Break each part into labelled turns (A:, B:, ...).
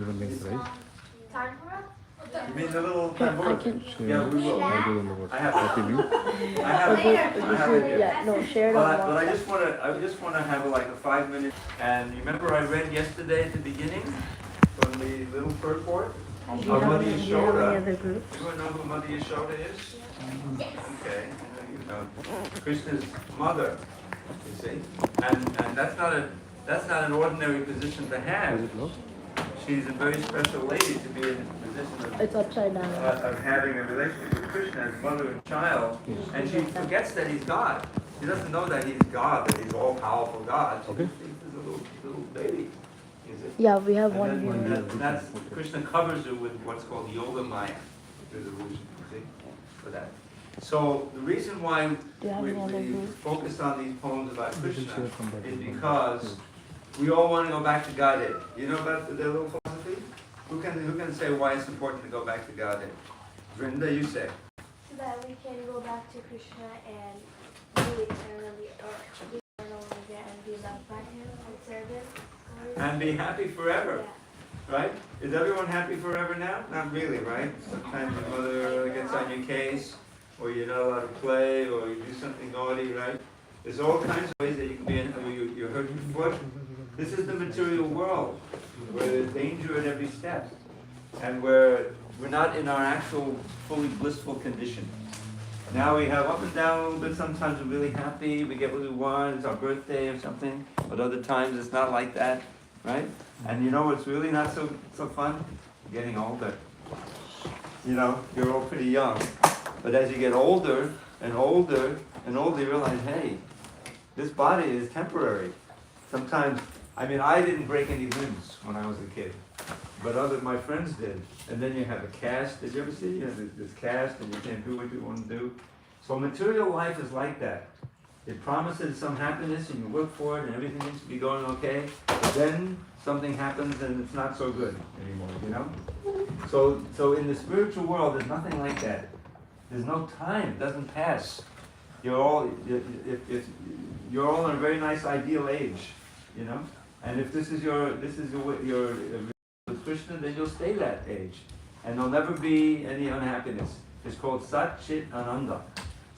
A: different things, right?
B: You mean the little tambor? Yeah, we will.
A: I'll do on the WhatsApp.
B: I have it.
A: Copy you.
B: I have it. I have it here.
C: Yeah, no, share it on
B: But I
C: WhatsApp.
B: just want to have like a 5 minute. And you remember I read yesterday at the beginning from the little purport?
C: Do you have any
B: Yashoda.
C: other groups?
B: You want to know who Mother Yashoda is? Yes. Okay. You know, Krishna's mother. You see, and that's not an ordinary position to have. She's a very special lady to be in the position of,
C: It's upside down.
B: of having a relationship with Krishna as mother and child, and she forgets that he's God. She doesn't know that he's God, that he's all-powerful God. She thinks he's a little baby.
C: Yeah, we have one
B: And
C: here.
B: that's Krishna covers her with what's called Yoga Maya. There's a illusion, you see, for that. So the reason why we focus on these poems about Krishna is because we all want to go back to Godhead. You know about the little philosophy? Who can say why it's important to go back to Godhead? Vrinda, you say.
D: So that we can go back to Krishna and live eternally, or live eternally and be loved by Him and serve Him.
B: And be happy forever. Yeah. Right? Is everyone happy forever now? Not really, right? Sometimes your mother gets on your case, or you're not allowed to play, or you do something naughty, right? There's all kinds of ways that you can be in, you hurt your foot. This is the material world, where there's danger at every step, and where we're not in our actual fully blissful condition. Now we have up and down a little bit. Sometimes we're really happy, we get what we want, it's our birthday or something, but other times it's not like that, right? And you know what's really not so fun? Getting older. You know, you're all pretty young, but as you get older and older and older, you realize, hey, this body is temporary. Sometimes, I mean, I didn't break any limbs when I was a kid, but my friends did. And then you have a cast. Did you ever see? You have this cast, and you can't do what you want to do. So material life is like that. It promises some happiness, and you work for it, and everything seems to be going okay. But then something happens, and it's not so good anymore. You know. So in the spiritual world, there's nothing like that. There's no time. It doesn't pass. You're all in a very nice ideal age, you know. And if this is your with Krishna, then you'll stay that age, and there'll never be any unhappiness. It's called Sat Chit Ananda.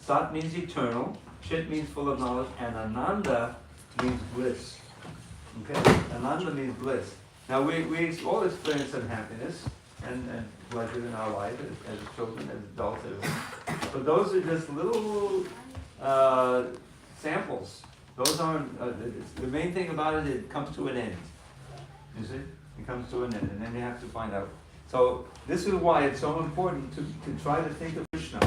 B: Sat means eternal, Chit means full of knowledge, and Ananda means bliss. Okay, Ananda means bliss. Now we all experience some happiness and pleasure in our life as children, as adults, but those are just little samples. Those aren't, the main thing about it comes to an end. You see? It comes to an end, and then you have to find out. So this is why it's so important to try to think of Krishna.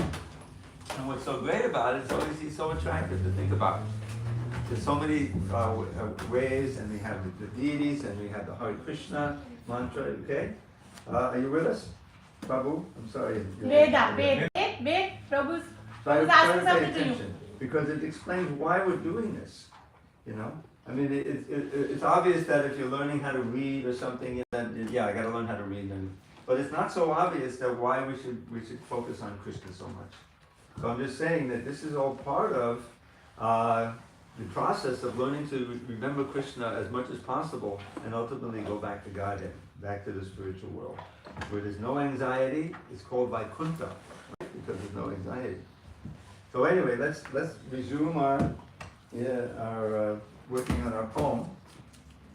B: And what's so great about it is always he's so attractive to think about. There's so many ways, and we have the deities, and we have the Hare Krishna mantra, okay? Are you with us? Prabhu? I'm sorry.
E: Wait, Prabhu's asking something to you.
B: Because it explains why we're doing this, you know? I mean, it's obvious that if you're learning how to read or something, then yeah, I got to learn how to read. But it's not so obvious that why we should focus on Krishna so much. So I'm just saying that this is all part of the process of learning to remember Krishna as much as possible and ultimately go back to Godhead, back to the spiritual world. Where there's no anxiety, it's called Vaikuntha, right? Because there's no anxiety. So anyway, let's resume our working on our poem.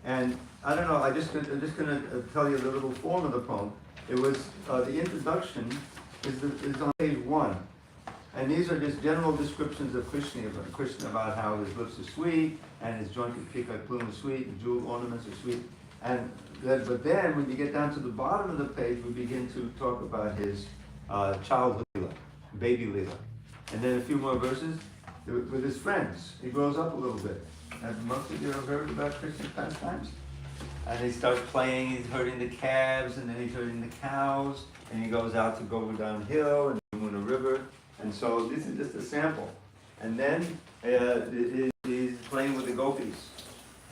B: And I don't know, I'm just going to tell you the little form of the poem. It was, the introduction is on page 1. And these are just general descriptions of Krishna about how his lips are sweet, and his jointed peacock plume is sweet, and jewel ornaments are sweet. But then, when you get down to the bottom of the page, we begin to talk about his childhood lila, baby lila. And then a few more verses with his friends. He grows up a little bit. Have most of you ever heard about Krishna's pastimes? And he starts playing, he's herding the calves, and then he's herding the cows, and he goes out to go downhill and in a river. And so this is just a sample. And then he's playing with the gopis.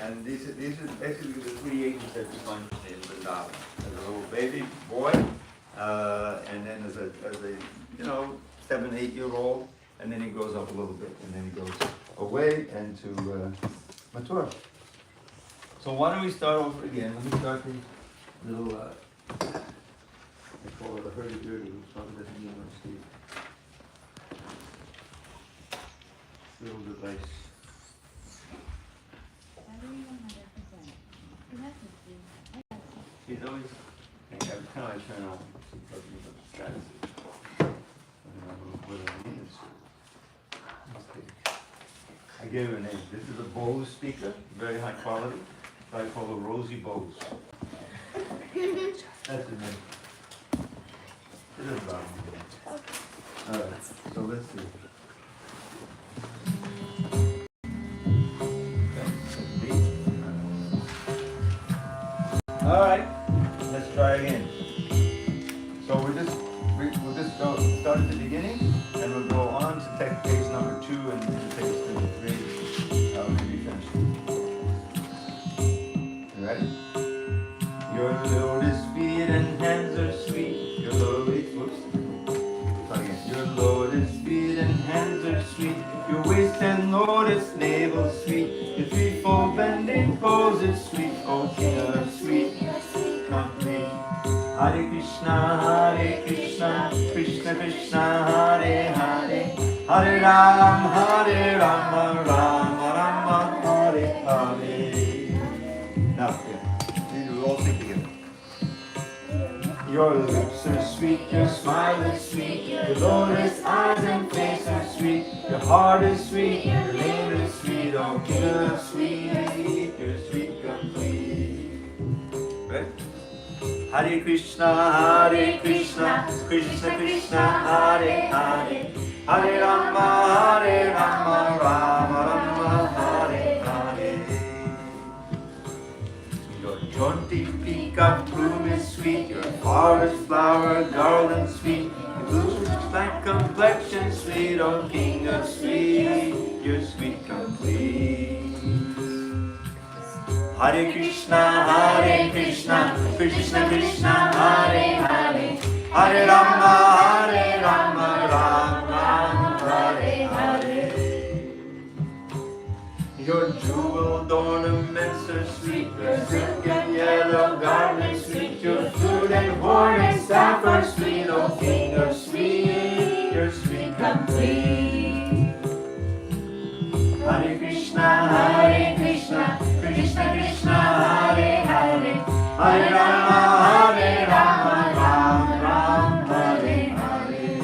B: And these are basically the 3 ages that you find in Vrindavan. As a little baby boy, and then as a 7, 8-year-old, and then he grows up a little bit, and then he goes away and to Mathura. So why don't we start over again? Let me start little, they call it a hurdy-gurdy, which probably doesn't mean much to you. Little device. He's always, every time I turn on, he tells me about the status. I don't know what it means. I gave her a name. This is a Bose speaker, very high quality. I call her Rosie Bose. That's her name. It doesn't bother me. Alright, so let's see. Alright, let's try again. So we'll just go start at the beginning, and we'll go on to take page number 2 and take us to 3. We'll be finished. You ready? Your lotus feet and hands are sweet. Your lotus, Your lotus feet and hands are sweet. Your waist and lotus navel sweet. Your threefold bending pose is sweet. Oh, King of sweet, complete. Hare Krishna, Krishna Krishna, Hare Hare. Hare Rama, Rama Rama, Hare Hare. Now, we will all sing together. Your lips are sweet, your smile is sweet, your lotus eyes and face are sweet, your heart is sweet, your name is sweet, oh King of sweet, you're sweet complete. Right? Hare Krishna, Krishna Krishna, Hare Hare. Hare Rama, Rama Rama, Hare Hare. Your jaunty peacock plume is sweet, your forest flower garland sweet, your blue black complexion sweet, oh King of sweet, you're sweet complete. Hare Krishna, Krishna Krishna, Hare Hare. Hare Rama, Rama Hare Hare. Your jeweled ornaments are sweet, your silk and yellow garments sweet, your flute and horn and staff are sweet, oh King of sweet, you're sweet complete. Hare Krishna, Krishna Krishna, Hare Hare. Hare Rama, Rama Hare Hare.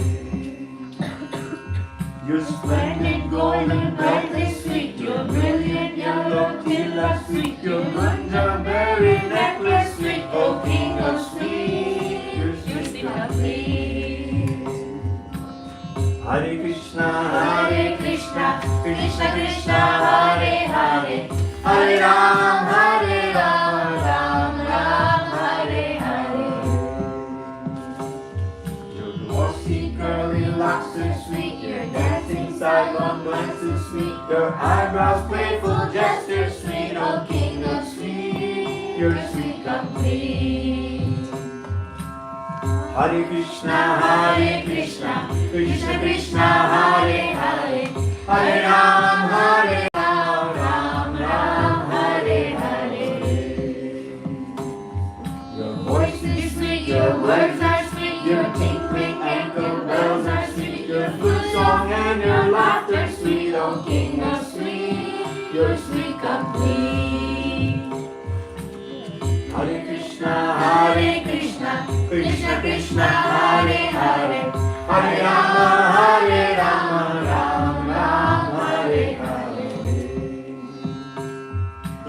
B: Your splendid golden brightly sweet, your brilliant yellow tilak sweet, your gunja-berry necklace sweet, oh King of sweet, you're sweet complete. Hare Krishna, Krishna Krishna, Hare Hare. Hare Rama, Rama Hare Hare. Your glossy curly locks are sweet, your dancing sidelong glances sweet, your eyebrows playful gestures sweet, oh King of sweet, you're sweet complete. Hare Krishna, Krishna Krishna, Hare Hare. Hare Rama, Rama Hare Hare. Your voice is sweet, your words are sweet, your tinkling ankle bells are sweet, your flute song and your laughter sweet, oh King of sweet, you're sweet complete. Hare Krishna, Krishna Krishna, Hare Hare. Hare Rama, Rama Hare Hare.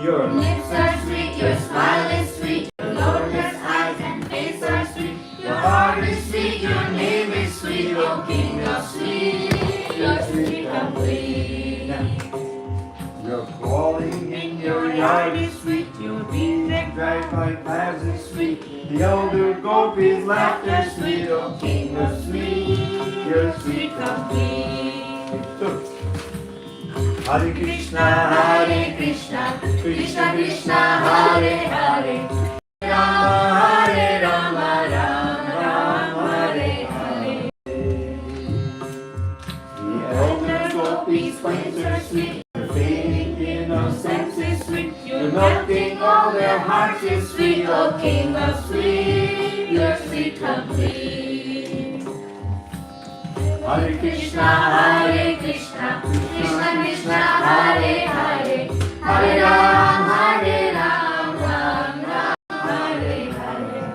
B: Your lips are sweet, your smile is sweet, your lotus eyes and face are sweet, your heart is sweet, your name is sweet, oh King of sweet, you're sweet complete. Your calling in your yard is sweet, your being dragged by paths is sweet, the elder gopis' laughter sweet, oh King of sweet, you're sweet complete. Hare Krishna, Krishna Krishna, Hare Hare. Hare Rama, Rama Hare Hare. The elder gopis' flames are sweet, your fading innocence is sweet, you're melting all their
E: heart is sweet, O King of sweet, you're sweet complete. Hare Krishna, Krishna Krishna, Hare Hare, Hare Ram, Ram Ram, Hare Hare.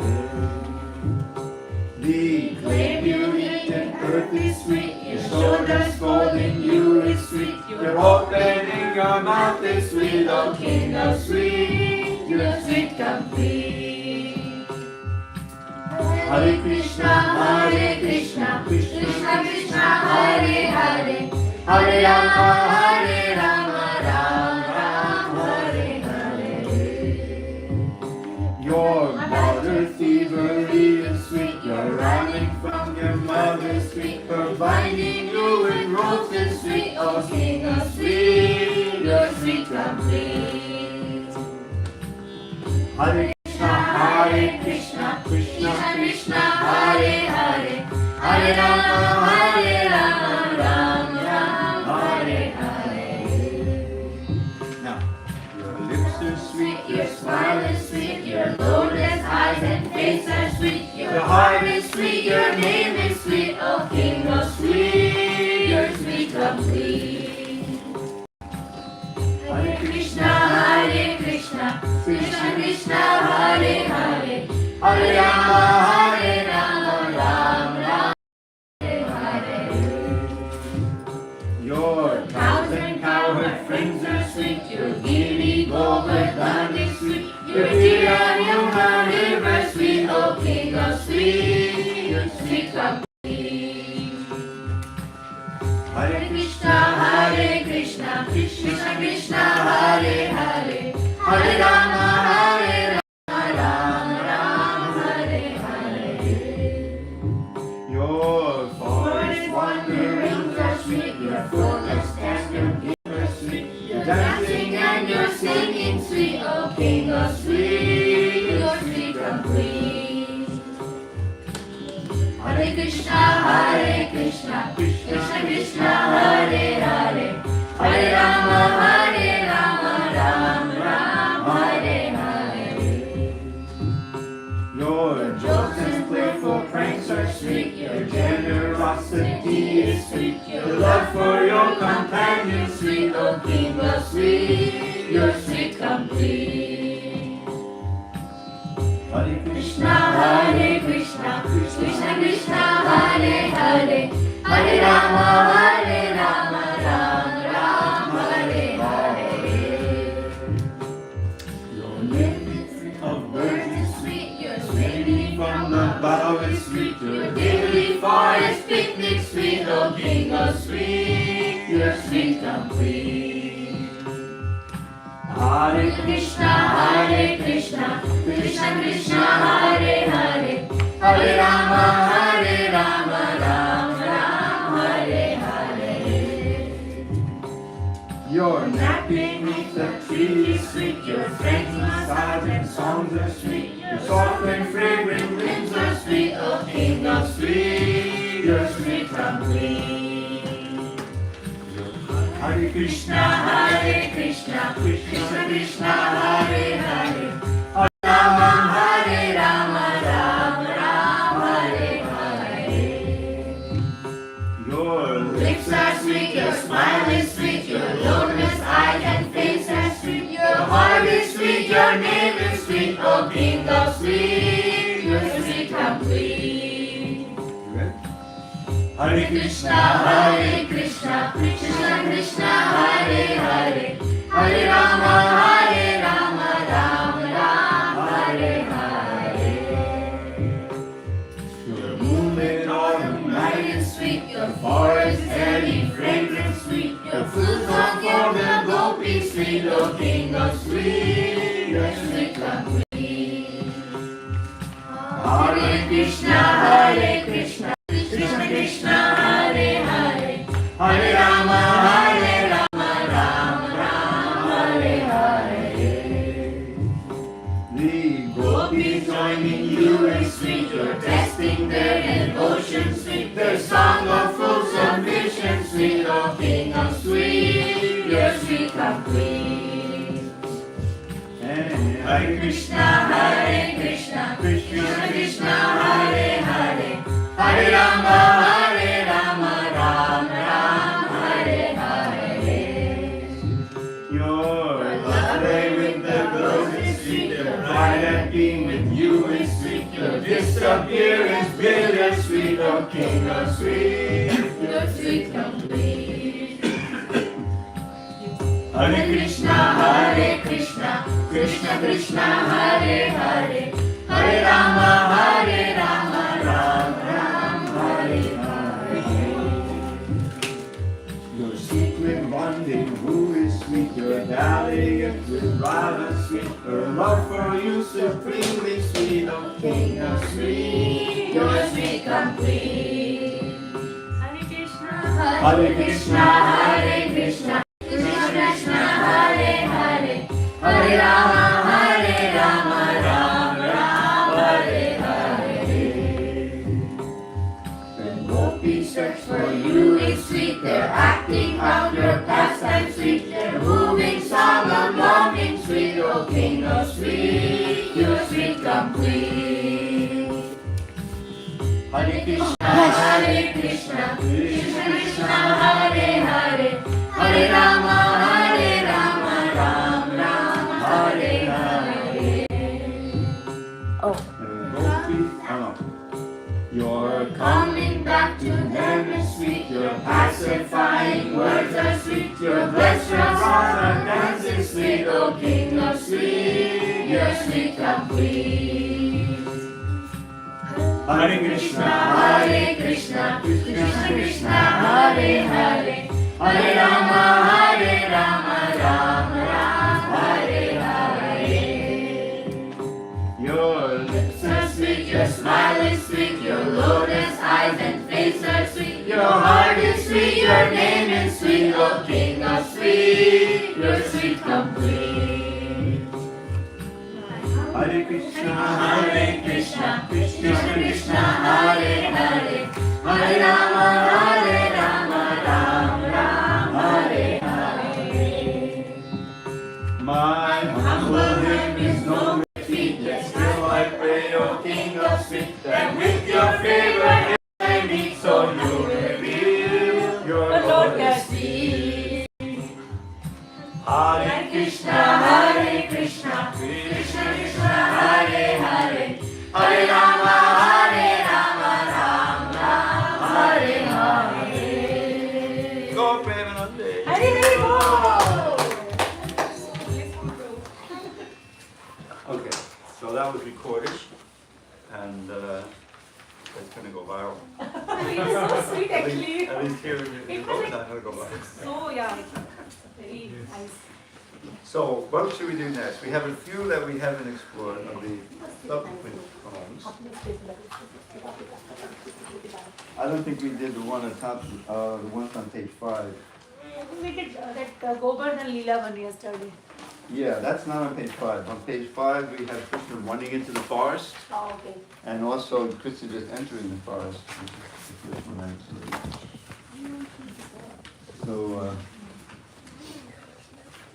B: The clay beauty and earth is sweet, your shoulders golden, you is sweet, your opening your mouth is sweet, O King of sweet,
E: you're sweet complete.
B: Hare Krishna,
E: Krishna Krishna, Hare Hare, Hare Ram, Ram Ram, Hare Hare.
B: Your mother thievery is sweet, you're running from your mother's feet, her binding you in ropes is sweet, O King of sweet,
E: you're sweet complete.
B: Hare
E: Krishna, Krishna, Hare Hare, Hare Ram, Ram Ram, Hare Hare.
B: Now, your lips are sweet,
E: Your smile is sweet, your lotus eyes and face are sweet, your heart is sweet, your name is sweet, O King of sweet, you're sweet complete. Hare Krishna, Krishna Krishna, Hare Hare, Hare Ram, Ram Ram, Hare Hare.
B: your
E: Cows and cowherd friends are sweet, your giddy Govardhan is sweet, your dear Yamuna river sweet, O King of sweet, you're sweet complete.
B: Hare
E: Hare Krishna, Krishna Krishna, Hare Hare, Hare Ram, Ram Ram, Hare Hare.
B: your
E: Forest wanderings are sweet, your fullness and your gift are sweet, your dancing and your singing sweet, O King of sweet, you're sweet complete. Hare Krishna, Krishna Krishna, Hare Hare, Hare Ram, Ram Ram, Hare Hare.
B: your
E: Jokes and playful pranks are sweet, your generosity is sweet, your love for your companion sweet, O King of sweet, you're sweet complete.
B: Hare
E: Hare Krishna, Krishna Krishna, Hare Hare, Hare Ram, Ram Ram, Hare Hare.
B: your lips of birds is
E: Sweet, your sweet
B: from the bough is sweet,
E: your daily forest picnic sweet, O King of sweet, you're sweet complete.
B: Hare
E: Hare Krishna, Krishna Krishna, Hare Hare, Hare Ram, Ram Ram, Hare Hare.
B: your
E: Nap beneath the tree is sweet, your friends massage and songs are sweet, your soft and fragrant limbs are sweet, O King of sweet, you're sweet complete.
B: Hare
E: Hare Krishna, Krishna Krishna, Hare Hare, Hare Ram, Ram Ram, Hare Hare.
B: your
E: Lips are sweet, your smile is sweet, your lotus eyes and face are sweet, your heart is sweet, your name is sweet, O King of sweet, you're sweet complete.
B: Hare
E: Hare Krishna, Krishna Krishna, Hare Hare, Hare Ram, Ram Ram, Hare Hare.
B: your moonlit autumn
E: Night is sweet, your forest airy, fragrant sweet, your fruits on golden gopis sweet, O King of sweet, you're sweet complete. Hare Krishna, Krishna Krishna, Hare Hare, Hare Ram, Ram Ram, Hare Hare.
B: the
E: Gopis joining you is sweet, you're testing their devotion sweet, their song of full submission sweet, O King of sweet, you're sweet complete.
B: and
E: Hare Krishna, Krishna Krishna, Hare Hare, Hare Rama, Rama Hare Hare. Your play with the girls is sweet, your pride at being with you is sweet, your disappearance bittersweet, O King of sweet, your sweet complete. Hare Krishna, Krishna Krishna, Hare Hare, Hare Rama, Rama Hare Hare. Your secret rendezvous is sweet, your dalliance with Radha sweet, her love for you supremely sweet, O King of sweet, your sweet complete.
D: Hare Krishna,
E: Krishna, Krishna Krishna, Hare Hare, Hare Rama, Rama Hare Hare. When gopis search for you, it's sweet. They're acting out your pastime sweet. They're moving song of longing sweet. O King of sweet, your sweet complete. Hare Krishna, Krishna Krishna, Hare Hare, Hare Rama, Rama Hare Hare.
C: Oh.
E: You're coming back to them is sweet. Your pacifying words are sweet. Your blessed songs are dancing sweet. O King of sweet, your sweet complete. Hare Krishna, Krishna Krishna, Hare Hare, Hare Rama, Rama Hare Hare. Your lips are sweet, your smile is sweet, your lotus eyes and face are sweet, your heart is sweet, your name is sweet, O King of sweet, your sweet complete. Hare Krishna, Krishna Krishna, Hare Hare, Hare Rama, Rama Hare Hare. My humble hymn is no defeat, yet still I pray, O King of sweet, that with your favor I meet, so you reveal your glorious deed. Hare Krishna, Krishna Krishna, Hare Hare, Hare Rama, Rama Hare Hare. Go Premanande. Okay, so that was recorded, and it's gonna go viral.
A: It's so sweet actually.
E: At least here in Bogota, it's gonna go viral.
A: So yeah, very nice.
B: So, what should we do next? We have a few that we haven't explored of the subsequent poems. I don't think we did the one on top, the ones on page 5.
A: I think we did that Govardhan Leela one yesterday.
B: Yeah, that's not on page 5. On page 5, we have Krishna running into the forest,
A: Oh, okay.
B: and also Krishna just entering the forest. This one actually.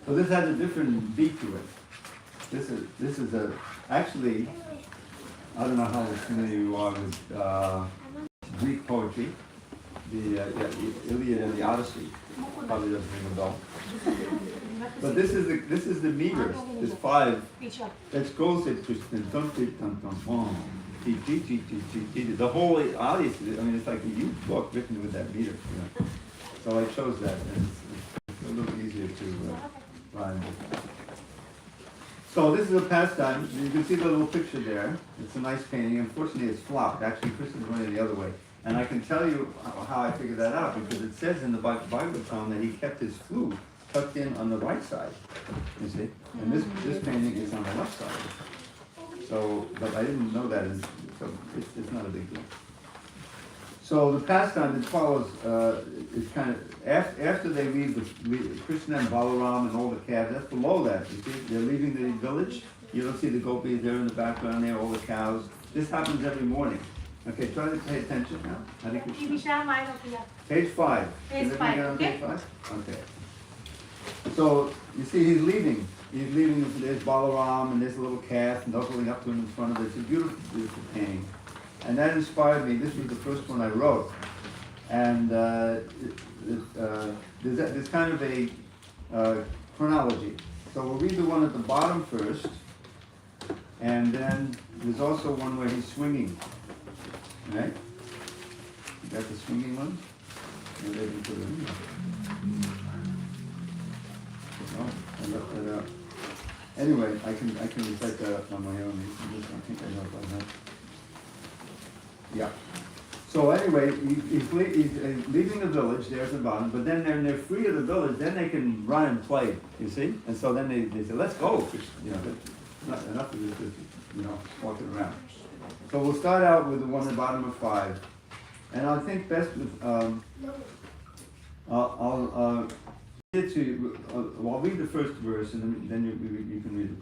B: So this has a different beat to it. This is actually, I don't know how familiar you are with Greek poetry, the Iliad and the Odyssey. Probably doesn't ring a bell. But this is the meter. This 5 that goes at the whole Odyssey. I mean, it's like a huge book written with that meter. You know? So I chose that, and it's a little easier to find. So this is a pastime. You can see the little picture there. It's a nice painting. Unfortunately, it's flopped. Actually, Krishna's running the other way. And I can tell you how I figured that out, because it says in the Bhagavatam that he kept his flute tucked in on the right side, you see? And this painting is on the left side. So, but I didn't know that, so it's not a big deal. So the pastime that follows is kind of, after they leave Krishna and Balaram and all the calves, that's below that, you see? They're leaving the village. You don't see the gopis there in the background there, all the cows. This happens every morning. Okay, try to pay attention now. Hare Krishna. Page 5.
A: Page
B: Did
A: 5,
B: get on
A: okay.
B: page 5? Okay. So, you see he's leaving
F: he's leaving, there's Balaram, and there's a little calf knuckling up to him in front of it. It's a beautiful, beautiful painting. And that inspired me. This was the first one I wrote. And there's kind of a chronology. So we'll read the one at the bottom first. And then there's also one where he's swinging. Right? You got the swinging one? No, they didn't put it in there. No, I left that out. Anyway, I can recite that on my own. I think I know about that. Yeah. So anyway, he's leaving the village, there's the bottom, but then they're free of the village, then they can run and play, you see? And so then they say, let's go. You know, enough of this, you know, walking around. So we'll start out with the one at the bottom of 5. And I think best with, I'll get to you, I'll read the first verse and then you can read it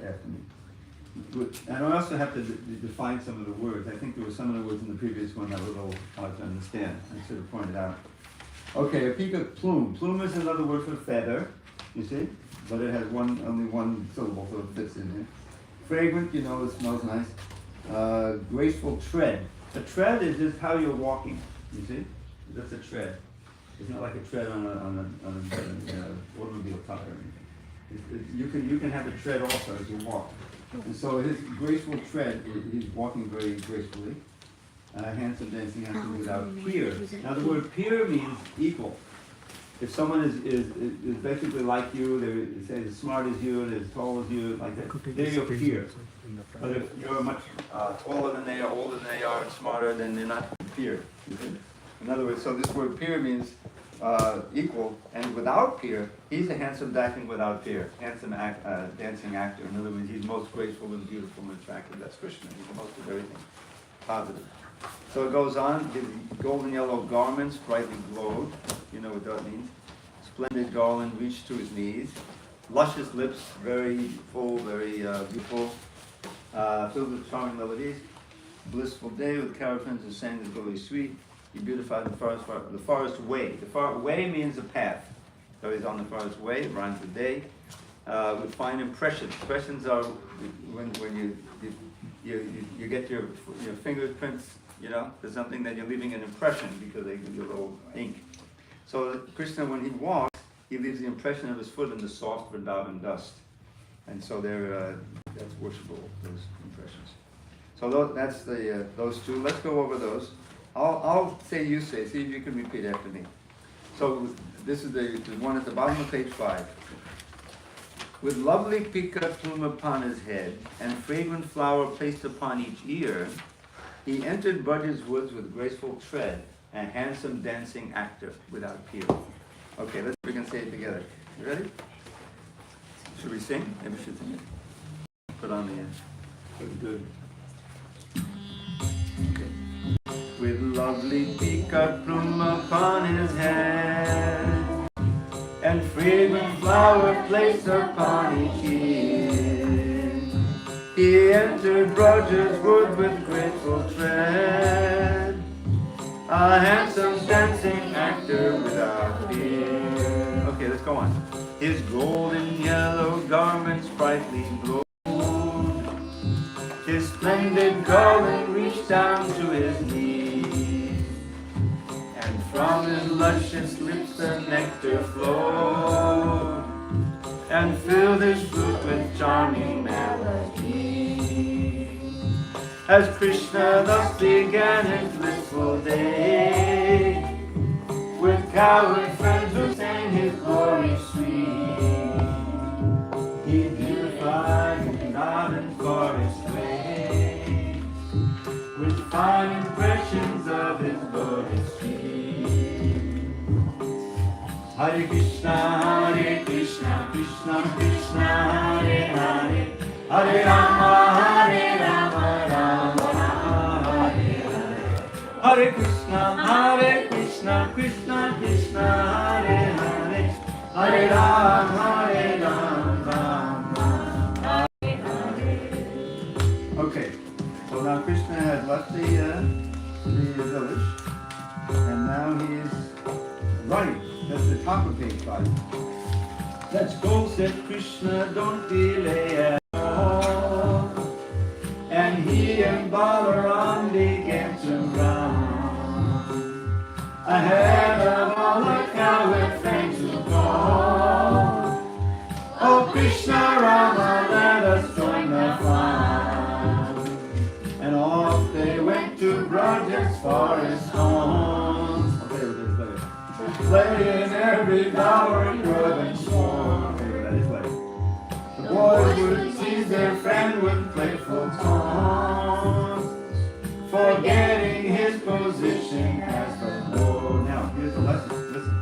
F: after me. And I also have to define some of the words. I think there were some of the words in the previous one that were a little hard to understand. I should have pointed out. Okay, a peacock plume. Plume is another word for feather, you see? But it has only one syllable, so it fits in here. Fragrant, you know, it smells nice. Graceful tread. A tread is just how you're walking, you see? That's a tread. It's not like a tread on an automobile tire or anything. You can have a tread also as you walk. And so his graceful tread, he's walking very gracefully. Handsome, dancing, handsome without peer. Now the word peer means equal. If someone is basically like you, they're say as smart as you, they're as tall as you, like that, they're your peer. But if you're much taller than they are, older than they are, and smarter, then they're not peer. In other words, so this word peer means equal, and without peer, he's a handsome dancing without peer, handsome dancing actor. In other words, he's most graceful and beautiful and attractive. That's Krishna. He's the most of everything positive. So it goes on. His golden yellow garments brightly glowed. You know what that means. Splendid garland reached to his knees. Luscious lips, very full, very beautiful, filled with charming melodies. Blissful day with caravan and sang the glory sweet. He beautified the forest way. The way means a path. So he's on the forest way, rhymes with day, with fine impressions. Impressions are when you get your fingerprints, you know, there's something that you're leaving an impression because they give you a little ink. So Krishna, when he walks, he leaves the impression of his foot in the soft Vrindavan dust. And so that's worshipable, those impressions. So that's those two. Let's go over those. I'll say, you say, see if you can repeat after me. So this is the one at the bottom of page 5. With lovely peacock plume upon his head and fragrant flower placed upon each ear, he entered Braj's woods with graceful tread, a handsome dancing actor without peer. Okay, we can say it together. You ready? Should we sing? Maybe we should sing it. Put on the good. Okay. With lovely peacock plume upon his head, and fragrant flower placed upon each ear, he entered Braj's wood with graceful tread, a handsome dancing actor without fear. Okay, let's go on. His golden yellow garments brightly glowed, his splendid garland reached down to his knees, and from his luscious lips the nectar flowed, and filled his flute with charming melody. As Krishna thus began his blissful day, with cowherd friends who sang his glory sweet, he beautified Vrindavan forest way, with fine impressions of his lotus feet. Hare Krishna, Krishna Krishna, Hare Hare, Hare Rama, Rama Rama, Hare Hare. Hare Krishna, Krishna Krishna, Hare Hare, Hare Rama, Rama Hare. Okay, so now Krishna has left the village, and now he is running. That's the top of page 5. Let's go, said Krishna, don't delay at all. And he and Balaram began to run ahead of all the coward friends who call. Oh Krishna Rama, let us join the fun. And off they went to Braja's forest homes. Playing every flower, grove and sword. The boys would seize their friend with playful taunts, forgetting his position as the Lord. Now, here's the lesson. Listen.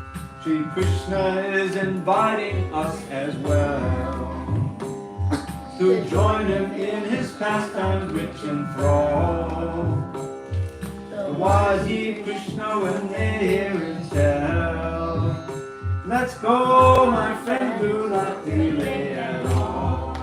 F: Shri Krishna is inviting us as well to join him in his pastimes rich in thrall. The wise heed Krishna when they hear him tell. Let's go, my friend, do not delay at all.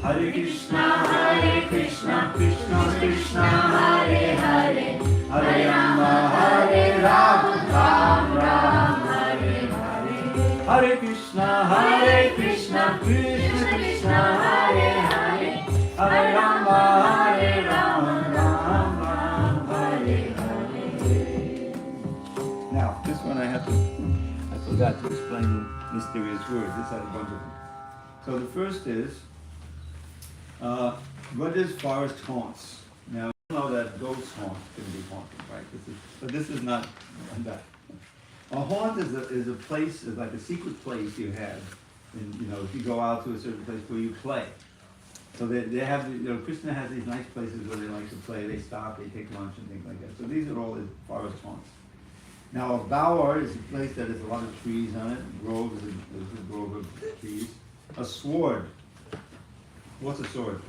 F: Hare Krishna, Krishna Krishna, Hare Hare, Hare Rama, Hare Rama, Ram, Hare Hare. Hare Krishna, Krishna Krishna, Hare Hare, Hare Rama, Hare Rama, Ram, Hare Hare. Now, this one I forgot to explain the mysterious words. This had a bunch of them. So the first is, what is forest haunts? Now, you know that ghost haunts can be haunted, right? But this is not that. A haunt is a place, is like a secret place you have. And, you know, if you go out to a certain place where you play. So they have, you know, Krishna has these nice places where they like to play. They stop, they take lunch and things like that. So these are all the forest haunts. Now, a bower is a place that has a lot of trees on it. A grove is a grove of trees. A sword. What's a sword?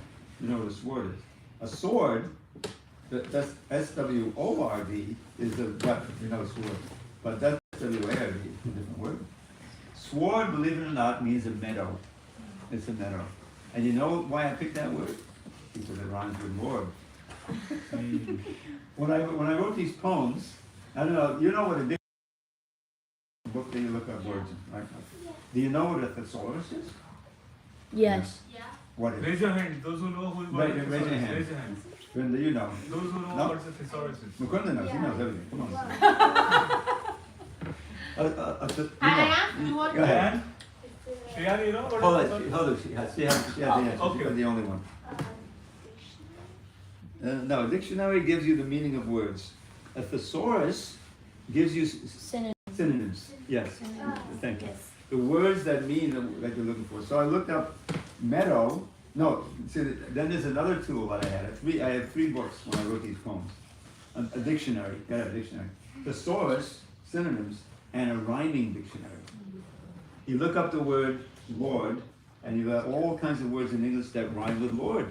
F: You know what a sword is. A sword, that's S-W-O-R-D, is a weapon, you know, sword. But that's S-W-A-R-D, it's a different word. Sword, believe it or not, means a meadow. It's a meadow. And you know why I picked that word? Because it rhymes with Lord. When I wrote these poems, I don't know, you know what a dictionary book that you look up words in, right? Do you know what a thesaurus is?
C: Yes.
F: What is it?
E: Raise your hand. Those who know who is
F: Raise your hand.
E: Raise your hand.
F: Brenda, you know.
E: Those who know
F: No?
E: what a thesaurus is.
F: Mukunda knows, he knows everything. Come on.
A: I am. You want
F: Go ahead.
E: And Shriyani, you know what
F: Hold
E: a
F: on,
E: thesaurus
F: hold on. She has the answer.
E: Okay.
F: She's the only one. No, dictionary gives you the meaning of words. A thesaurus gives you synonyms. Yes. Thank you. The words that mean that you're looking for. So I looked up meadow. No, see, then there's another tool that I had. I had 3 books when I wrote these poems. A dictionary, got a dictionary. Thesaurus, synonyms, and a rhyming dictionary. You look up the word Lord, and you got all kinds of words in English that rhyme with Lord.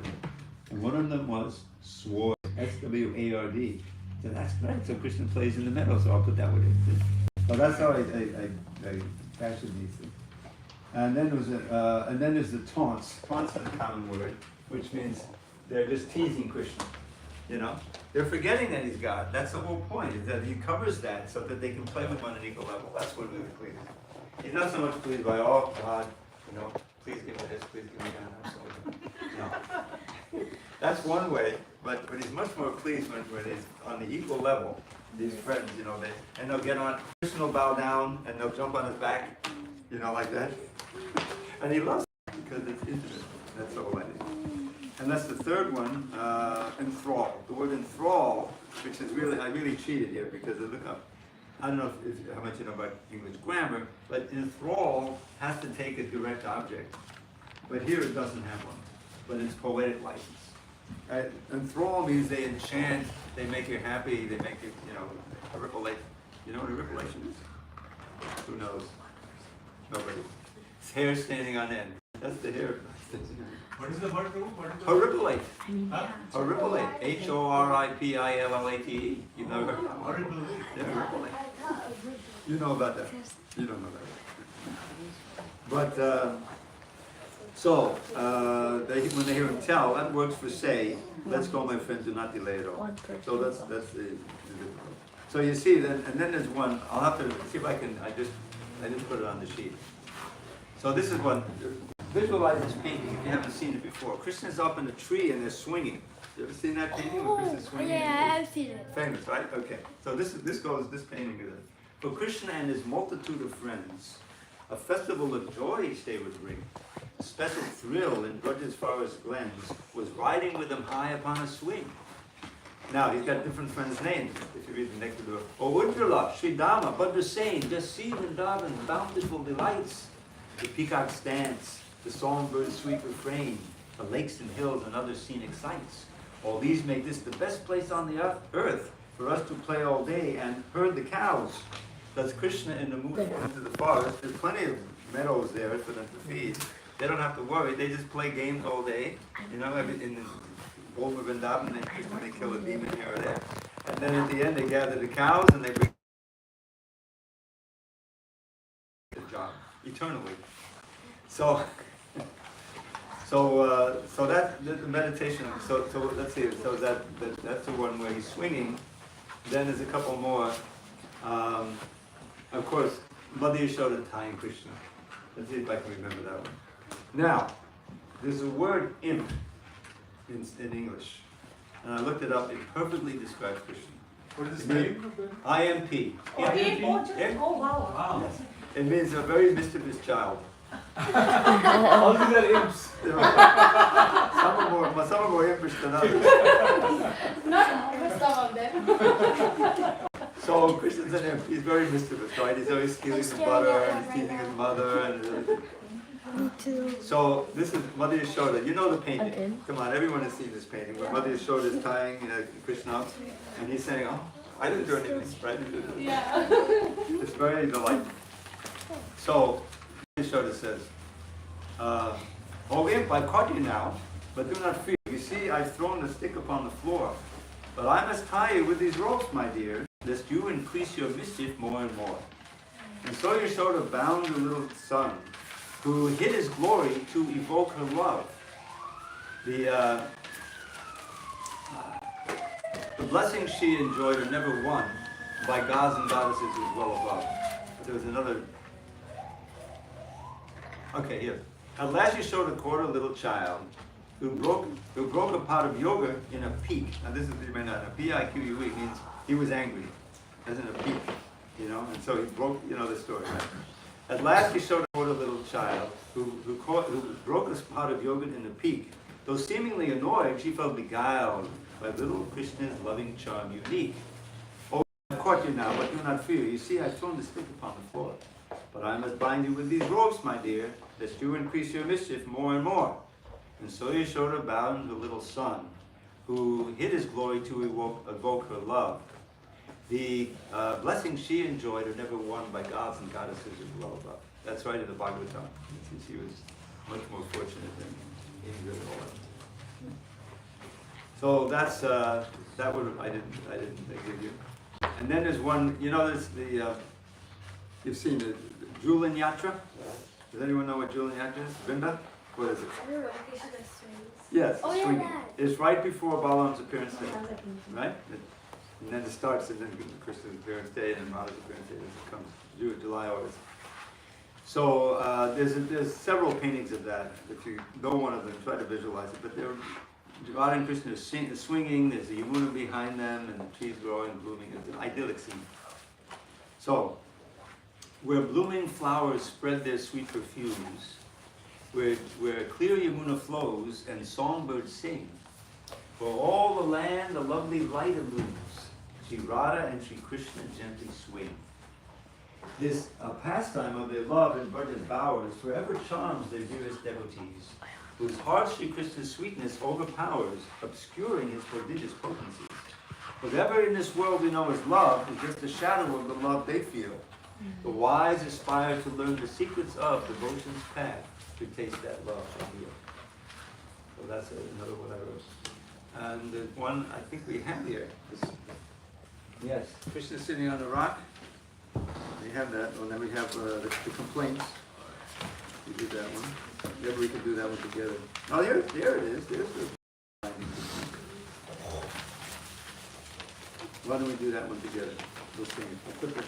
F: And one of them was sword, S-W-A-R-D. So that's right, so Krishna plays in the meadow, so I'll put that with it. So that's how I fashioned these things. And then there's the taunts. Taunts is a common word, which means they're just teasing Krishna. You know, they're forgetting that he's God. That's the whole point, is that he covers that so that they can play with him on an equal level. That's what really pleases him. He's not so much pleased by, oh God, you know, please give me this, please give me that. No. That's one way, but he's much more pleased when he's on the equal level. These friends, you know, and they'll get on, Krishna will bow down and they'll jump on his back, you know, like that. And he loves it because it's intimate. That's all that is. And that's the third one, enthrall. The word enthrall, which is really, I really cheated here because I look up, I don't know how much you know about English grammar, but enthrall has to take a direct object. But here it doesn't have one, but it's poetic license. Enthrall means they enchant, they make you happy, they make you, you know, a ripolation. You know what a ripolation is? Who knows? Nobody. It's hair standing on end. That's the hair.
E: What is the word, Prabhu? What is the
F: Horripilate.
E: Huh?
F: Horripilate. H-O-R-I-P-I-L-A-T-E. You know her?
E: Horrible.
F: Yeah, horripilate. You know about that. You don't know that. But, when they hear him tell, that works for say, let's go my friend, do not delay at all. So that's the so you see, then, and then there's one, I'll have to see if I just
B: I didn't put it on the sheet. So this is one. Visualize this painting if you haven't seen it before. Krishna's up in a tree and they're swinging. You ever seen that painting where Krishna's swinging?
D: Yeah, I've seen it.
B: Famous, right? Okay. So this painting is it. For Krishna and his multitude of friends, a festival of joy each day would bring. A special thrill in Braja's forest glens was riding with him high upon a swing. Now, he's got different friends' names, if you read the next door. O Ujjvala, Sridhama, Bhadrasena, just see Vrindavan's bountiful delights. The peacock's dance, the songbird's sweet refrain, the lakes and hills and other scenic sights. All these make this the best place on the earth for us to play all day and herd the cows. Thus Krishna in the move into the forest, there's plenty of meadows there for them to feed. They don't have to worry, they just play games all day. You know, in the over Vrindavan, they kill a demon here or there. And then at the end they gather the cows and they bring the job eternally. So that the meditation. So let's see. So that's the one where he's swinging. Then there's a couple more. Of course, Mother Yashoda tying Krishna. Let's see if I can remember that one. Now, there's a word imp in English, and I looked it up. It perfectly describes Krishna.
E: What is his name?
B: IMP.
A: Oh, oh, wow.
E: Wow.
B: Yes. It means a very mischievous child.
E: All these are imps.
B: Some are more impish than others.
A: Not always some of them.
B: So Krishna's an imp. He's very mischievous, right? He's always stealing the butter and he's teasing his mother and. So this is Mother Yashoda. You know the painting.
C: Okay.
B: Come on, everyone has seen this painting where Mother Yashoda is tying Krishna up, and he's saying, "Oh, I didn't do anything, right?"
A: Yeah.
B: It's very delightful. So Yashoda says, "Oh imp, I've caught you now, but do not fear. You see, I've thrown the stick upon the floor, but I must tie you with these ropes, my dear, lest you increase your mischief more and more." And so Yashoda bound the little son, who hid his glory to evoke her love. The blessings she enjoyed are never won by gods and goddesses as well above. There was another. Okay, here. At last Yashoda caught a little child who broke a pot of yogurt in a pique. Now this is, you may not know, P-I-Q-U-E means he was angry, as in a pique, you know, and so he broke, you know the story, right? At last Yashoda caught a little child who broke a pot of yogurt in a pique. Though seemingly annoyed, she felt beguiled by little Krishna's loving charm unique. Oh, I've caught you now, but do not fear. You see, I've thrown the stick upon the floor. But I must bind you with these ropes, my dear, lest you increase your mischief more and more. And so Yashoda bound the little son, who hid his glory to evoke her love. The blessings she enjoyed are never won by gods and goddesses as well above. That's right in the Bhagavatam. She was much more fortunate than Indra and all that. So that's that would I didn't give you. And then there's one. You know, there's the you've seen the Julian Yatra. Does anyone know what Julian Yatra is? Vrinda? What is it?
D: I don't know, Krishna swings.
B: Yes,
D: Oh, yeah,
B: swinging.
D: that.
B: It's right before Balaram's appearance day, right? And then it starts, and then Krishna's appearance day, and Radha's appearance day, as it comes July, August. So there's several paintings of that. If you know one of them, try to visualize it. But Radha and Krishna are swinging. There's a Yamuna behind them, and the trees growing, blooming. It's an idyllic scene. So, where blooming flowers spread their sweet perfumes, where clear Yamuna flows and songbirds sing, for all the land a lovely light illumes. Sri Radha and Sri Krishna gently swing. This pastime of their love in Braja's bowers forever charms their dearest devotees, whose hearts Sri Krishna's sweetness overpowers, obscuring his prodigious potencies. Whatever in this world we know as love is just a shadow of the love they feel. The wise aspire to learn the secrets of devotion's path, to taste that love shall heal. So that's another one I wrote. And the one I think we have here is, yes, Krishna sitting on the rock. We have that, and then we have the complaints. We did that one. Maybe we could do that one together. Oh, there it is. There's the. Why don't we do that one together? We'll sing it. I'll put this.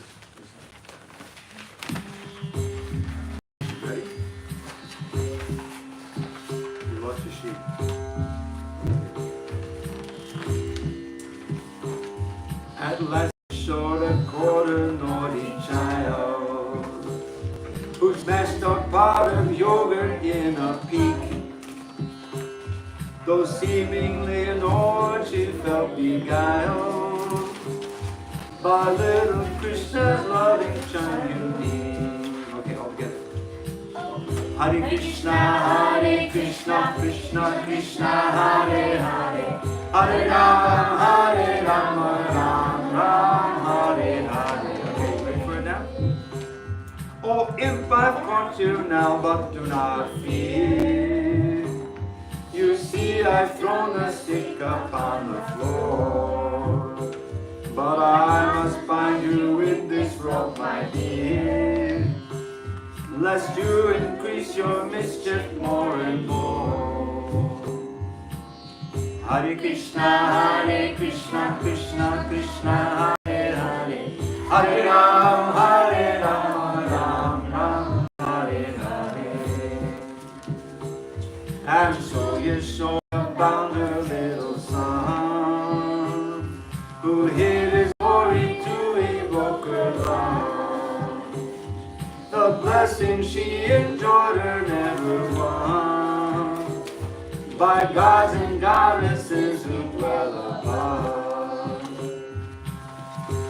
B: At last showed a quarter naughty child, who smashed a pot of yogurt in a peak. Though seemingly ignored, she felt beguiled by little Krishna's loving charm unique. Okay, all together. Hare Krishna, Krishna Krishna, Hare Hare, Hare Rama, Ram Ram, Hare Hare. Okay, ready for it now? Oh, if I've caught you now, but do not fear. You see, I've thrown a stick upon the floor, but I must bind you with this rope, my dear, lest you increase your mischief more and more. Hare Krishna, Krishna Krishna, Hare Hare, Hare Rama, Ram Ram, Hare Hare. And so Yashoda bound her little son, who hid his glory to evoke her love. The blessing she enjoyed her never won, by gods and goddesses who dwell above.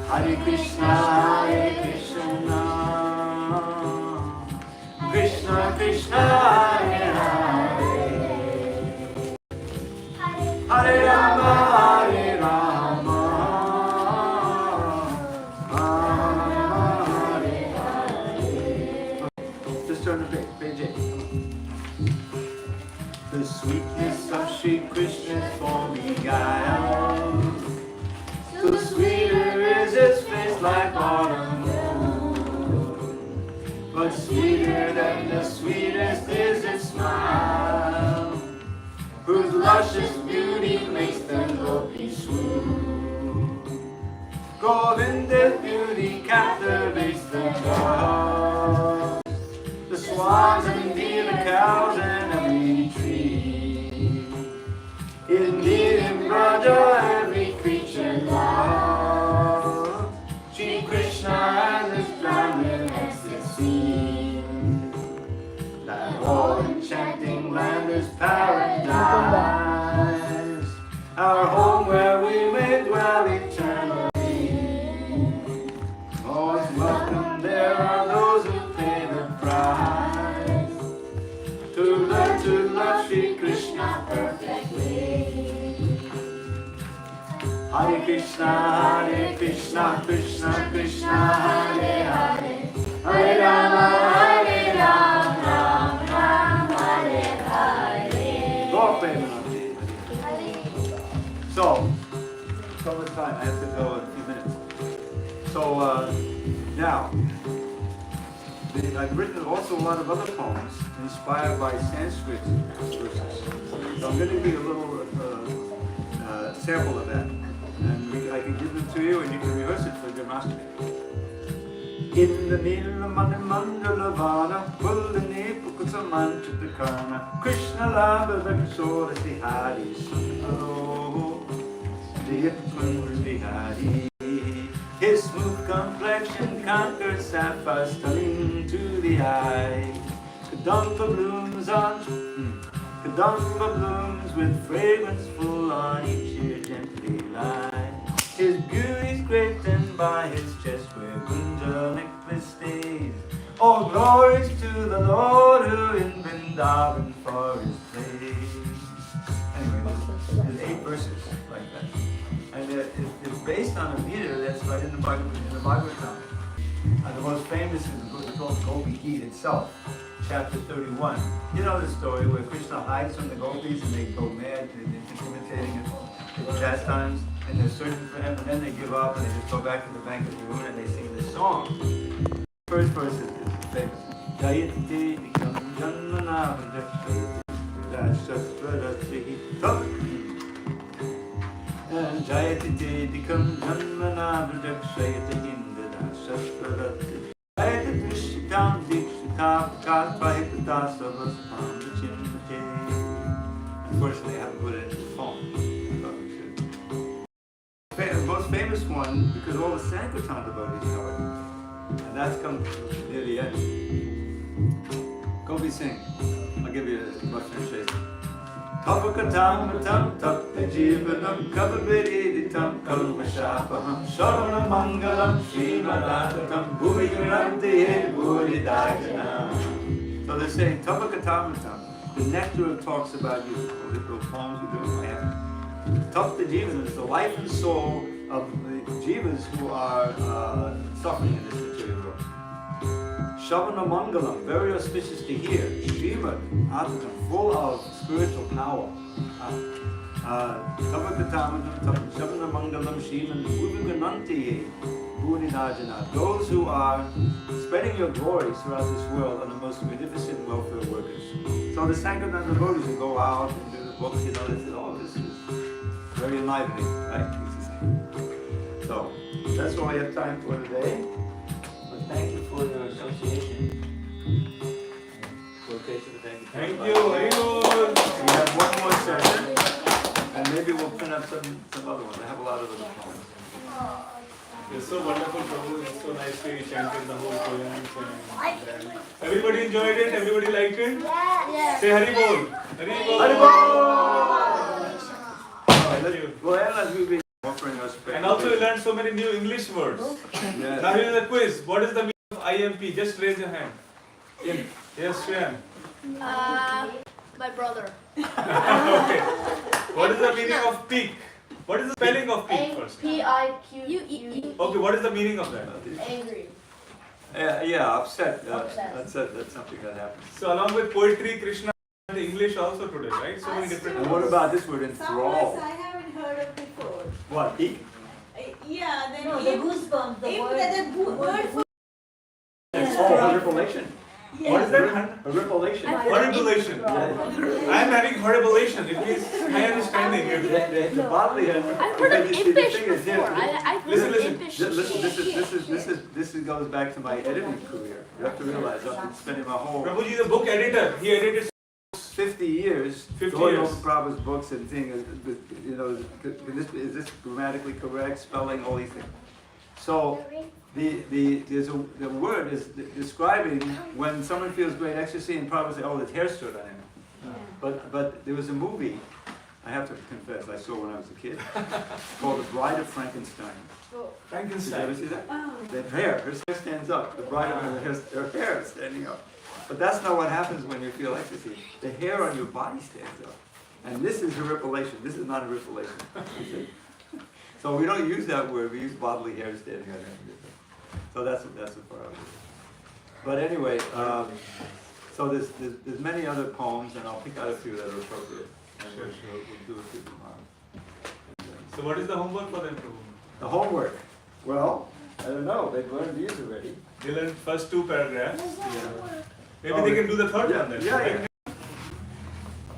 B: Hare Krishna, Krishna Krishna, Hare Hare, Hare Rama, Hare Rama, Rama Hare Hare. Just turn to page 8. The sweetness of Sri Krishna's form beguiled, so sweeter is his face like autumn moon, but sweeter than the sweetest is his smile, whose luscious beauty makes the gopis swoon. Govinda's beauty captivates the gods, the swans and the cows and every tree. Indeed, in Raja every creature loves Shri Krishna and is drowned in ecstasy. That all enchanting land is paradise, our home where we may dwell eternally. Most welcome there are those who pay the price to learn to love Shri Krishna perfectly. Hare Krishna, Krishna Krishna, Hare Hare, Hare Rama, Ram Ram, Hare Hare. Go Premanandi. So much time. I have to go in a few minutes. So now, I've written also a lot of other poems inspired by Sanskrit verses. So I'm going to give you a little sample of that. And I can give them to you and you can rehearse it for Janmashtami. In the Nila Mandalavana, Pullane Pukusamanchitakana, Krishna Lava Lakshorati Hari Sundaro, Diyatman Vihari. His smooth complexion conquers sapphire stunning to the eye. Kadamba blooms with fragrance full on each ear gently lie. His beauty's great and by his chest where Gunja necklace stays. All glories to the Lord who in Vrindavan for his place. Anyway, there's 8 verses like that. And it's based on a meter that's right in the Bhagavatam. And the most famous is the book called Gopi Gita itself, chapter 31. You know the story where Krishna hides from the gopis and they go mad, they're imitating it, the pastimes, and they're searching for him, and then they give up and they just go back to the banquet room and they sing this song. The first verse is famous. Jayati vikam janmana vajapayati rajasvaratihi. And Jayati Dedikam Janmana Vajapshayati Indra Shasvarati. Jayati Vishikam Dikshikam Katpahitata Savasam Vichimate. Unfortunately, I haven't put it in the phone. The most
F: famous one, because all the Sankirtan devotees know it, and that's come near the end. Gopi sing. I'll give you a rough translation. Tavakatam tapta jivanam kavabiriditam kalmashapaham shavana mangalam srimadatam bhuvigarantiye bhuridajana. So they're saying Tavakatam, the nectar talks about you. The poems we do in my hand. Tapta jivanam is the life and soul of the jivas who are suffering in this material world. Shavana Mangalam, very auspicious to hear. Srimad Advatam, full of spiritual power. Shavana Mangalam Srimad Bhuviganantiye Bhurinajana. Those who are spreading your glories throughout this world are the most magnificent welfare workers. So the Sankirtan devotees who go out and do the books, they say, oh, this is very enlivening, right? So that's all I have time for today. Thank you for your association.
E: Thank you. Very good.
F: We have one more session, and maybe we'll print up some other ones. I have a lot of other poems.
E: It's so wonderful, Prabhu. It's so nicely chanted the whole poem. And everybody enjoyed it? Everybody liked it?
D: Yes.
E: Say Hari Bol. Hari Bol.
F: Hari Bol.
E: Thank you.
F: Go ahead, let's be offering us.
E: And also we learned so many new English words.
F: Yes.
E: Now here is a quiz. What is the meaning of IMP? Just raise your hand. Yes, Shreyan.
C: My brother.
E: Okay. What is the meaning of peak? What is the spelling of peak first?
C: P-I-Q-U-E.
E: Okay, what is the meaning of that?
C: Angry.
F: Yeah, upset.
C: Upset.
F: That's something that happens.
E: So along with poetry, Krishna and English also today, right? So many different
F: And what
E: words.
F: about this word,
G: Some
F: enthrall?
G: words I haven't heard of before.
F: What, peak?
G: Yeah, then
A: No, the goosebumps, the word.
G: word for
F: Oh, horripilation.
E: What is that?
F: Horripilation.
E: Horripilation. I am having horripilation. It means high understanding.
F: The bodily
C: I've heard of impish before. I've heard of
E: Listen.
C: impish.
F: This goes back to my editing career. You have to realize I've been spending my whole
E: Prabhuji is a book editor. He edited
F: 50 years
E: 50
F: going
E: years.
F: over Prabhu's books and things. You know, is this grammatically correct? Spelling, all these things. So the word is describing when someone feels great ecstasy, and Prabhu say, "Oh, there's hair stood on him." But there was a movie, I have to confess, I saw when I was a kid, called The Bride of Frankenstein. Did you
E: Frankenstein.
F: ever see that? The hair, her hair stands up. The bride of her hair is standing up. But that's not what happens when you feel ecstasy. The hair on your body stands up. And this is horripilation. This is not horripilation. So we don't use that word. We use bodily hair standing on it. So that's as far as it is. But anyway, so there's many other poems, and I'll pick out a few that are appropriate. And we'll do a few tomorrow.
E: So what is the homework for them, Prabhu?
F: The homework. Well, I don't know. They've learned these already.
E: They learned first two paragraphs. Maybe
F: Oh,
E: they can do the third
F: yeah,
E: one then.
F: yeah,
E: right?
F: yeah.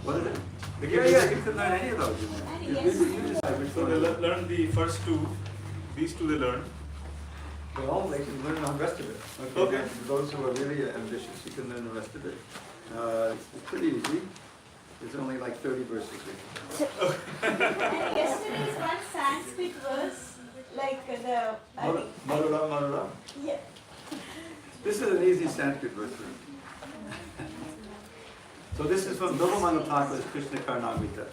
F: What is it?
E: They
F: Yeah,
E: can
F: yeah, you can learn any of those. You decide which
E: So
F: one.
E: they learned the first two. These two they learned.
F: Well, they can learn the rest of it.
E: Okay.
F: For those who are really ambitious, you can learn the rest of it. It's pretty easy. There's only like 30 verses.
G: yesterday's one Sanskrit verse, like the
F: Madhura.
G: yeah.
F: This is an easy Sanskrit verse. So this is from Bilamanga Thakur's Krishna Karnamrita.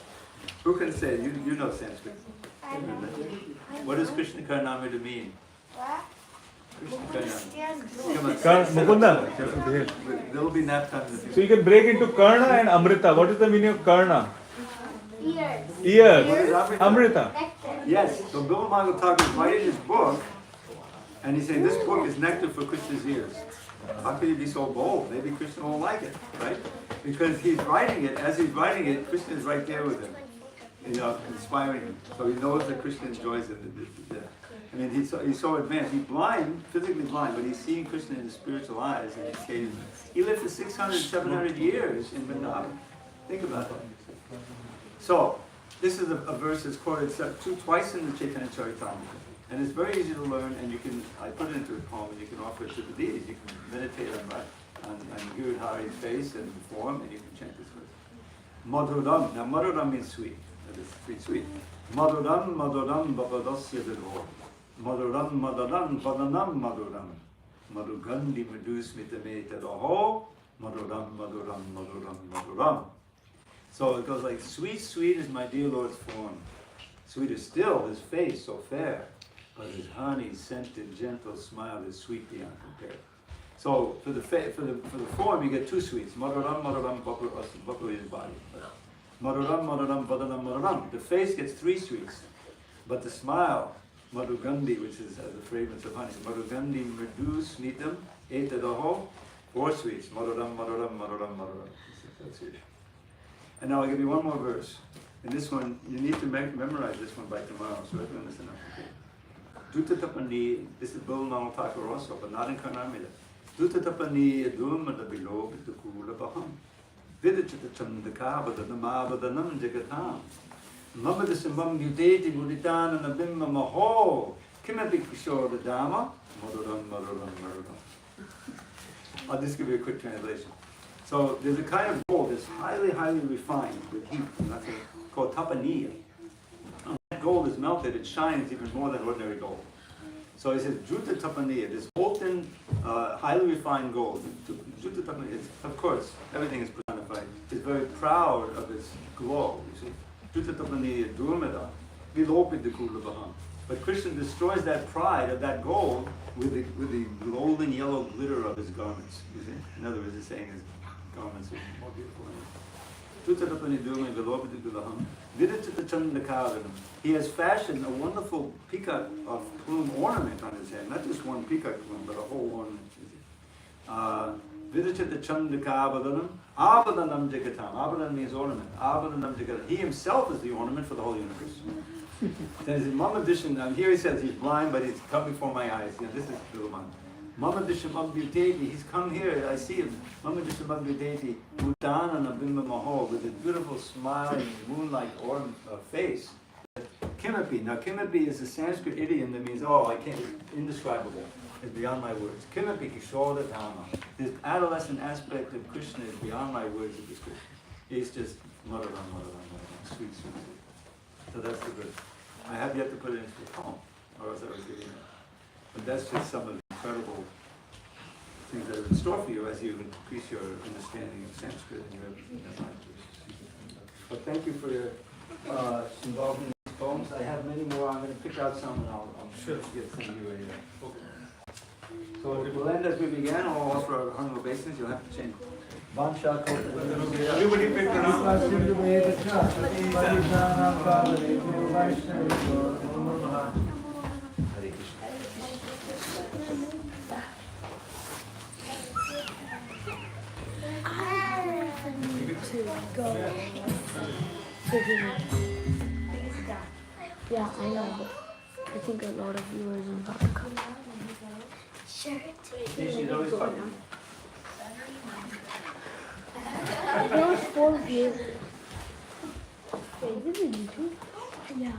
F: Who can say? You know Sanskrit. What does Krishna Karnamrita mean? Krishna Karnamrita. Come on.
E: Mukunda.
F: There will be nap time in the
E: So
F: future.
E: you can break into Karna and Amrita. What is the meaning of Karna?
D: Ears.
E: Ears.
F: What is Amrita?
E: Amrita.
D: Nectar.
F: Yes. So Bilamanga Thakur is writing his book, and he's saying this book is nectar for Krishna's ears. How could he be so bold? Maybe Krishna won't like it, right? Because he's writing it, as he's writing it, Krishna is right there with him, inspiring him. So he knows that Krishna enjoys it. I mean, he's so advanced. He's blind, physically blind, but he's seeing Krishna in his spiritual eyes. And he lived for 600, 700 years in Vrindavan. Think about that. So, this is a verse that's quoted twice in the Chaitanya Charitamrita. And it's very easy to learn, and I put it into a poem, and you can offer it to the deities. You can meditate on Giridhari's face and form, and you can chant this verse. Madhuram. Now, madhuram means sweet. That is sweet. Maduram maduram babadasya vidho. Maduram maduram vadanam maduram. Madugandhi madusmitameta daho. Maduram maduram maduram maduram. So it goes like, sweet, sweet is my dear Lord's form. Sweeter still, his face so fair. But his honey scented gentle smile is sweet beyond compare. So for the form you get two sweets. Maduram maduram babu is body. Maduram maduram vadanam maduram. The face gets three sweets, but the smile, madugandhi, which is the fragrance of honey. Madugandhi mridu smitam etadaho, four sweets. Maduram maduram maduram maduram. That's it. And now I'll give you one more verse. And this one, you need to memorize this one by tomorrow, so everyone listen up. Dutatapani, this is Bill Thakur also, but not in Karnamida. Dutatapani adumada below the kula baham. Vidachandaka, but the Namabadanam Jagatam. Mabadasimbam Yudeti Buditan and Abimma Maho. Kimabi Kishore the Dama. Maduram, Maduram, Maduram. I'll just give you a quick translation. So there's a kind of gold that's highly, highly refined with heat, called tapaniya. That gold is melted, it shines even more than ordinary gold. So he says, Juta tapaniya, this molten, highly refined gold. Juta tapaniya, of course, everything is personified. It's very proud of its glow, you see. Juta tapaniya durmada, vilopid the kulabaham. But Krishna destroys that pride of that gold with the golden yellow glitter of his garments, you see. In other words, he's saying his garments are more beautiful. He has fashioned a wonderful peacock of plume ornament on his head, not just one peacock plume, but a whole ornament. Abadanam means ornament. He himself is the ornament for the whole universe. There's in Mama Disham, here he says he's blind, but he's come before my eyes. This is Bilaman. Mama Disham Abhyuteti, he's come here, I see him. Mama Disham Abhyuteti, Udana Nabimba Mahol, with a beautiful smiling, moonlight face. Kimapi. Now Kimapi is a Sanskrit idiom that means, I can't, it's indescribable. It's beyond my words. Kimapi Kishora Dhamma. This adolescent aspect of Krishna is beyond my words of description. He's just Madhuram, sweet, sweet, sweet. So that's the good. I have yet to put it into the poem, or else I was giving it. But that's just some of the incredible things that are in store for you as you increase your understanding of Sanskrit and your language. But thank you for your involvement in these poems. I have many more. I'm going to pick out some and I'll sure get some of you ready. So we'll end as we began. I'll offer our humble obeisance. You'll have to change.
B: Everybody pick it up.
C: Yeah, I know, but I think a lot of viewers are about to come.
D: Sure.
F: She's always funny.
C: Those 4 views. Wait, this is YouTube? Yeah.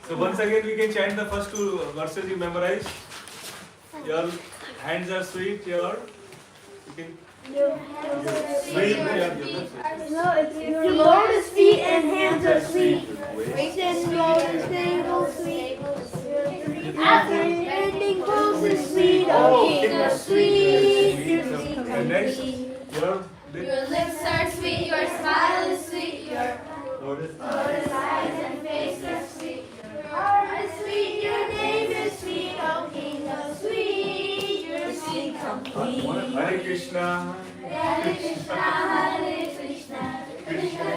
E: So once again we can chant the first 2 verses you memorized. Your hands are sweet, you can sweet,
D: No, it's your lotus feet and hands are sweet. Then lotus stable sweet. After ending pose is sweet. Oh, king of sweet.
E: And next,
C: Your lips are sweet, your smile is sweet, your lotus eyes and face are sweet. Your heart is sweet, your name is sweet, O King of sweet, you're sweet complete.
E: Hare Krishna.
C: Hare Krishna, Hare Krishna, Krishna